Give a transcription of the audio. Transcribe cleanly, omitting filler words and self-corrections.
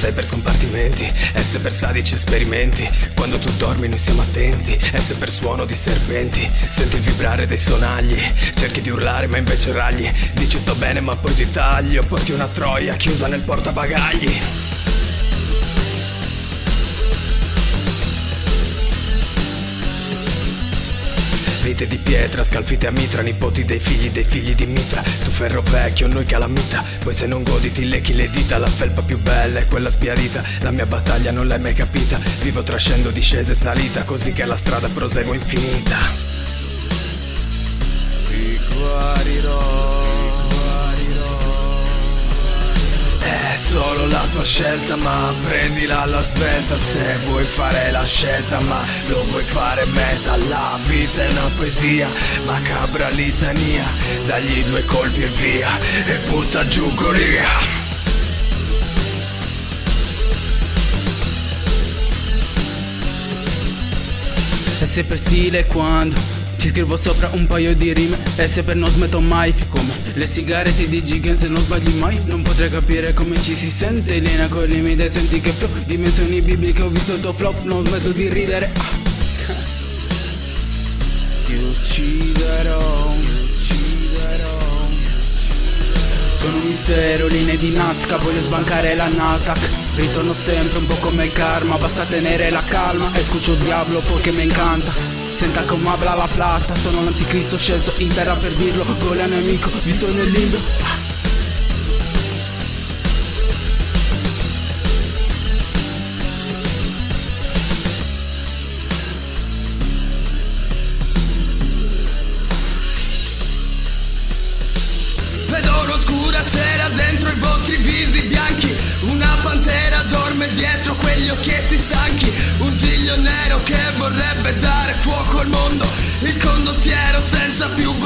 S per scompartimenti, S per sadici esperimenti. Quando tu dormi noi siamo attenti, S per suono di serpenti. Senti il vibrare dei sonagli, cerchi di urlare ma invece ragli. Dici sto bene ma poi ti taglio, porti una troia chiusa nel portabagagli. Vite di pietra, scalfite a mitra, nipoti dei figli di Mitra. Tu ferro vecchio, noi calamita. Poi se non godi ti lecchi le dita. La felpa più bella è quella spiadita. La mia battaglia non l'hai mai capita. Vivo trascendo discesa e salita, così che la strada prosegue infinita. Ti guarirò. È solo la tua scelta, ma prendila alla svelta. Se vuoi fare la scelta, ma lo vuoi fare meta. La vita è una poesia, macabra litania. Dagli 2 colpi e via, e butta giù Golia. S per stile quando ci scrivo sopra un paio di rime. S per non smetto mai, come le sigarette di Gigan. Se non sbagli mai non potrei capire come ci si sente. Linea con il limite, senti che flow. Dimensioni bibliche, ho visto il tuo flop. Non smetto di ridere. Ti ucciderò. Sono un mistero, linee di Nazca. Voglio sbancare la Nasdaq. Ritorno sempre un po' come il karma. Basta tenere la calma. Escucho il diavolo perché mi incanta. Senta come habla la plata. Sono l'anticristo sceso in terra per dirlo. Golia nemico, visto nel libro. Vedo un'oscura cera dentro i vostri visi bianchi. Una pantera dorme dietro quegli occhietti stanchi. Un giglio nero che vorrebbe dare fuoco al mondo. Il condottiero senza più